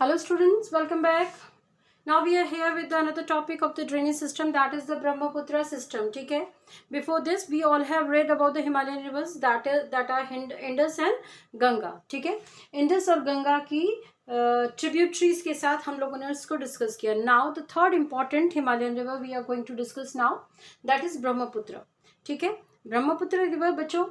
Hello students, welcome back. Now we are here with another topic of the drainage system, that is the Brahmaputra system. ठीक है. Before this we all have read about the Himalayan rivers that are Indus and Ganga. ठीक है. Indus और गंगा की tributaries के साथ हम लोगों ने इसको डिस्कस किया. Now the third important Himalayan river we are going to discuss now, that is Brahmaputra. ठीक है. ब्रह्मपुत्र रिवर बच्चों,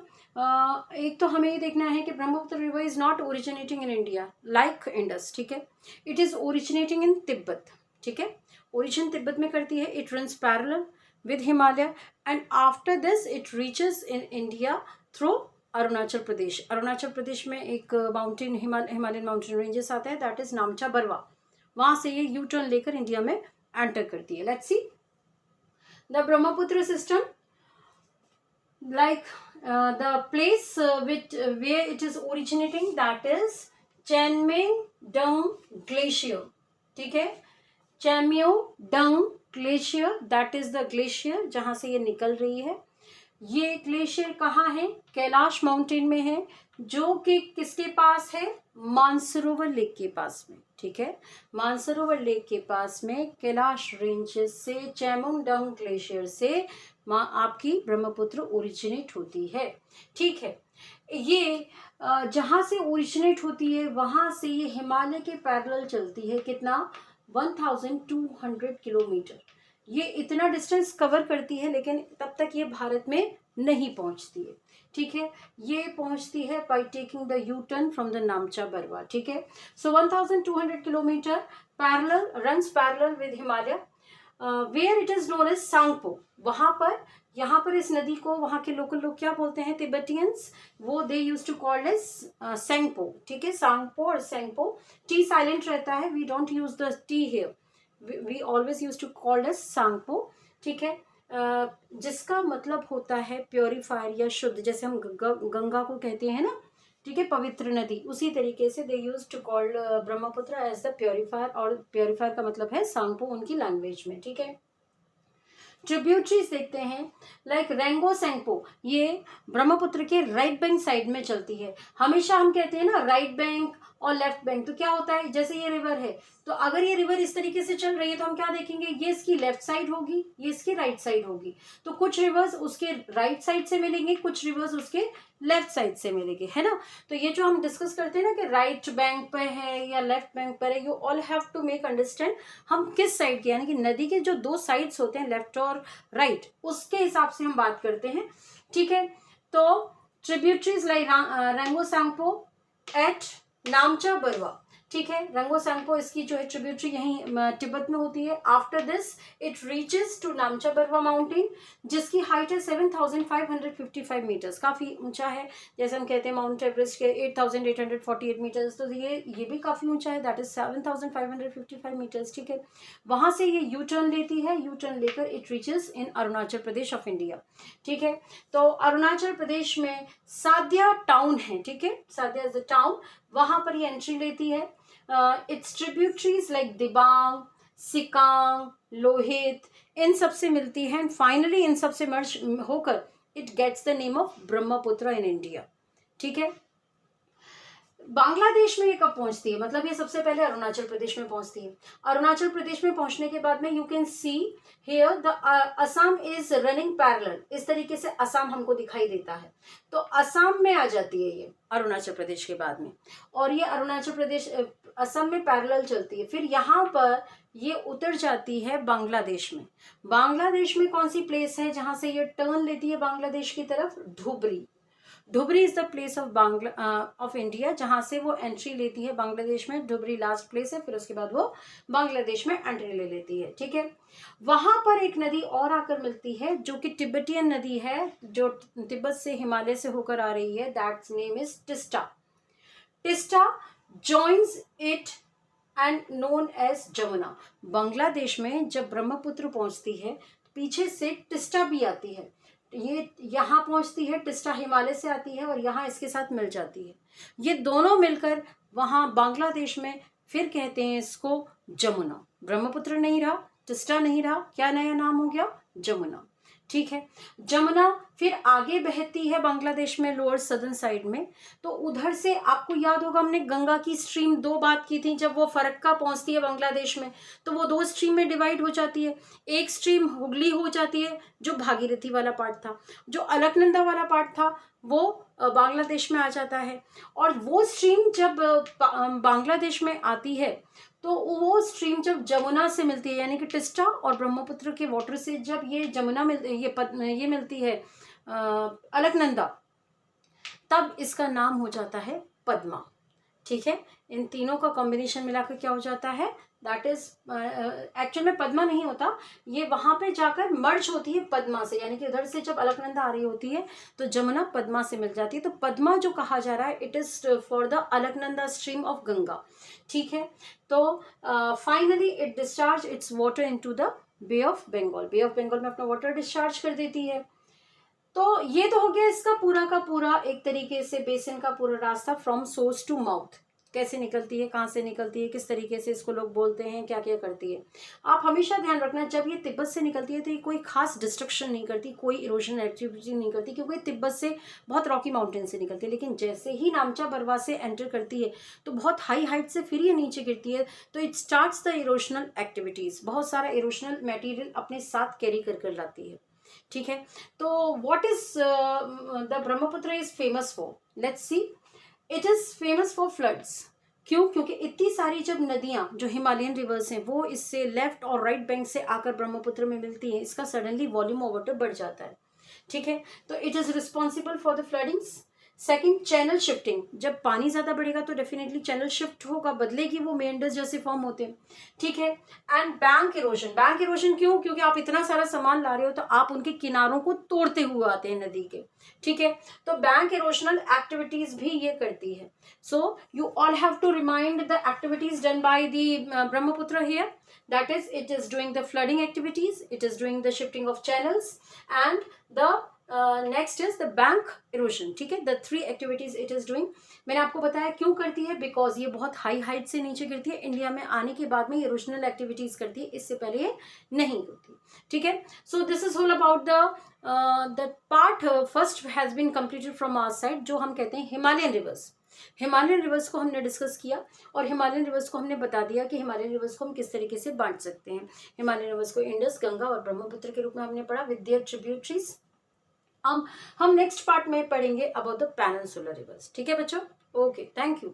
एक तो हमें ये देखना है कि Brahmaputra river is not originating in India like Indus. ठीक है. It is originating in Tibet. ठीक है. ओरिजिन तिब्बत में करती है. It runs parallel with Himalaya and after this it reaches in India through Arunachal Pradesh. Arunachal Pradesh में एक माउंटेन हिमालयन माउंटेन रेंजेस आता है, दैट इज नामचा बरवा. वहां से ये यू टर्न लेकर इंडिया में एंटर करती है. Let's see the Brahmaputra system. Like the place where it is originating, that is Chenming-dang Glacier. ठीक है. Chenming-dang Glacier, that is the glacier जहाँ से ये निकल रही है. ये ग्लेशियर कहाँ है? कैलाश माउंटेन में है, जो कि किसके पास है? मानसरोवर लेक के पास में. ठीक है. मानसरोवर लेक के पास में कैलाश रेंजेस से चेमोंगडंग ग्लेशियर से आपकी ब्रह्मपुत्र ओरिजिनेट होती है. ठीक है. ये जहाँ से ओरिजिनेट होती है वहाँ से ये हिमालय के पैरेलल चलती है. कितना? 1200 किलोमीटर. ये इतना डिस्टेंस कवर करती है, लेकिन तब तक ये भारत में नहीं पहुंचती है. ठीक है. ये पहुंचती है by taking the U turn from the Namcha Barwa. ठीक है. So 1200 kilometre parallel runs parallel with Himalaya where it is known as Tsangpo. वहां पर, यहाँ पर इस नदी को वहाँ के लोकल लोग क्या बोलते हैं? तिब्बतियंस. वो they use to called as Tsengpo. ठीक है. सांगपो और सेंगपो. टी साइलेंट रहता है. We don't use the T here. We always used to call as Tsangpo. ठीक है. जिसका मतलब होता है प्योरीफायर या शुद्ध, जैसे हम गंगा को कहते हैं ना. ठीक है. पवित्र नदी. उसी तरीके से they use to called Brahmaputra as the purifier, और प्योरीफायर का मतलब है सांगपो उनकी लैंग्वेज में. ठीक है. ट्रिब्यूटरीज देखते हैं, लाइक रेंगो सेंगपो. ये ब्रह्मपुत्र के राइट बैंक साइड में चलती है. हमेशा हम कहते हैं ना राइट बैंक और लेफ्ट बैंक, तो क्या होता है? जैसे ये रिवर है, तो अगर ये रिवर इस तरीके से चल रही है तो हम क्या देखेंगे? ये इसकी लेफ्ट साइड होगी, ये इसकी राइट साइड होगी. तो कुछ रिवर्स उसके राइट साइड से मिलेंगे, कुछ रिवर्स उसके लेफ्ट साइड से मिलेंगे, है ना. तो ये जो हम डिस्कस करते हैं ना कि राइट बैंक पर है या लेफ्ट बैंक पर है, you all have to make understand हम किस साइड के, यानी कि नदी के जो दो साइड्स होते हैं लेफ्ट और राइट, उसके हिसाब से हम बात करते हैं. ठीक है. तो tributaries like Rengo Sangpo at Namcha Barwa. ठीक है. रंगो सांगपो इसकी जो है ट्रिब्यूटरी यहीं तिब्बत में होती है. After this it reaches to Namcha Barwa mountain, जिसकी हाइट है 7555 मीटर्स. काफ़ी ऊंचा है. जैसे हम कहते हैं माउंट एवरेस्ट के 8848 मीटर्स, तो ये भी काफ़ी ऊंचा है. That is 7555 metres. ठीक है. वहाँ से ये यू टर्न लेती है. यू टर्न लेकर it reaches in Arunachal Pradesh of India. ठीक है. तो अरुणाचल प्रदेश में साद्या टाउन है. ठीक है. Sadiya is the town. वहाँ पर ये एंट्री लेती है. It's tributaries like Dibang, Sikang, Lohit, इन सब से मिलती है. एंड फाइनली इन सब से मर्ज होकर it gets the name of Brahmaputra in India. ठीक है. बांग्लादेश में ये कब पहुंचती है? मतलब ये सबसे पहले अरुणाचल प्रदेश में पहुंचती है. अरुणाचल प्रदेश में पहुंचने के बाद में you can see here the Assam is running parallel. इस तरीके से असम हमको दिखाई देता है. तो असम में आ जाती है ये अरुणाचल प्रदेश के बाद में, और ये अरुणाचल प्रदेश असम में पैरेलल चलती है. फिर यहाँ पर ये उतर जाती है बांग्लादेश में. बांग्लादेश में कौन सी प्लेस है जहाँ से ये टर्न लेती है बांग्लादेश की तरफ? Dhubri. Dhubri is the place of India जहाँ से वो एंट्री लेती है बांग्लादेश में. धुबरी लास्ट प्लेस है. फिर उसके बाद वो बांग्लादेश में एंट्री ले लेती है. ठीक है. वहां पर एक नदी और आकर मिलती है जो कि तिब्बतियन नदी है, जो तिब्बत से हिमालय से होकर आ रही है. That's name is Teesta. Teesta joins it and known as Jamuna. Bangladesh में जब ब्रह्मपुत्र पहुंचती है, पीछे से टिस्टा भी आती है. ये यहाँ पहुंचती है, टिस्टा हिमालय से आती है और यहाँ इसके साथ मिल जाती है. ये दोनों मिलकर वहाँ बांग्लादेश में फिर कहते हैं इसको जमुना. ब्रह्मपुत्र नहीं रहा, टिस्टा नहीं रहा, क्या नया नाम हो गया? जमुना. ठीक है। जमुना फिर आगे बहती है बांग्लादेश में लोअर सदर्न साइड में, तो उधर से आपको याद होगा हमने गंगा की स्ट्रीम 2 बात की थी, जब वो फरक्का पहुंचती है बांग्लादेश में तो वो 2 स्ट्रीम में डिवाइड हो जाती है। एक स्ट्रीम हुगली हो जाती है जो भागीरथी वाला पार्ट था, जो अलकनंदा वाला पार्ट था वो बांग्लादेश में आ जाता है। और वो स्ट्रीम जब बांग्लादेश में आती है तो वो स्ट्रीम जब जमुना से मिलती है, यानी कि टिस्टा और ब्रह्मपुत्र के वाटर से जब ये जमुना ये मिलती है अलकनंदा, तब इसका नाम हो जाता है पद्मा। ठीक है, इन तीनों का कॉम्बिनेशन मिलाकर क्या हो जाता है, दैट इज एक्चुअल में पद्मा नहीं होता, ये वहां पे जाकर मर्ज होती है पद्मा से, यानी कि उधर से जब अलकनंदा आ रही होती है तो जमुना पद्मा से मिल जाती है। तो पद्मा जो कहा जा रहा है it is for the Alaknanda stream of Ganga. ठीक है, तो finally it discharge its water into the bay of Bengal. Bay of Bengal में अपना वाटर डिस्चार्ज कर देती है। तो ये तो हो गया इसका पूरा का पूरा एक तरीके से बेसिन का पूरा रास्ता फ्रॉम सोर्स टू माउथ, कैसे निकलती है, कहाँ से निकलती है, किस तरीके से इसको लोग बोलते हैं, क्या क्या करती है। आप हमेशा ध्यान रखना जब ये तिब्बत से निकलती है तो ये कोई खास डिस्ट्रक्शन नहीं करती, कोई इरोजन एक्टिविटी नहीं करती, क्योंकि तिब्बत से बहुत रॉकी माउंटेन से निकलती है। लेकिन जैसे ही नामचा बरवा से एंटर करती है तो बहुत हाई हाइट से फिर ये नीचे गिरती है, तो इट स्टार्ट्स द इरोशनल एक्टिविटीज, बहुत सारा इरोशनल मटेरियल अपने साथ कैरी कर लाती है। ठीक है, तो what is the Brahmaputra is famous for, let's see. It is famous for floods. क्यों? क्योंकि इतनी सारी जब नदियां जो हिमालयन रिवर्स हैं वो इससे लेफ्ट और राइट बैंक से आकर ब्रह्मपुत्र में मिलती हैं, इसका सडनली वॉल्यूम ऑफ वाटर बढ़ जाता है। ठीक है, तो it is responsible for the floodings. Second, channel shifting, जब पानी ज्यादा बढ़ेगा तो डेफिनेटली चैनल शिफ्ट होगा, बदलेगी, वो मेंडर्स जैसे फॉर्म होते हैं। ठीक है, and bank erosion. Bank erosion क्यों? क्योंकि आप इतना सारा सामान ला रहे हो तो आप उनके किनारों को तोड़ते हुए आते हैं नदी के। ठीक है, तो बैंक इरोशनल एक्टिविटीज भी ये करती है। So you all have to remind the activities done by the Brahmaputra here, that is it is doing the flooding activities, it is doing the shifting of channels, and the next is the bank erosion. ठीक है, the 3 activities it is doing. मैंने आपको बताया क्यों करती है, because ये बहुत हाई हाइट से नीचे गिरती है, इंडिया में आने के बाद में इरोशनल एक्टिविटीज करती है, इससे पहले ये नहीं होती। ठीक है, so this is all about the part first has been completed from our side, जो हम कहते हैं हिमालयन रिवर्स। हिमालयन रिवर्स को हमने डिस्कस किया और हिमालयन रिवर्स को हमने बता दिया कि हिमालयन रिवर्स को हम किस तरीके से बांट सकते हैं। हिमालयन रिवर्स को इंडस, गंगा और ब्रह्मपुत्र के रूप में हमने पढ़ा विद देयर ट्रिब्यूटरीज। हम नेक्स्ट पार्ट में पढ़ेंगे अबाउट द पेनिनसुलर रिवर्स। ठीक है बच्चों, ओके, थैंक यू।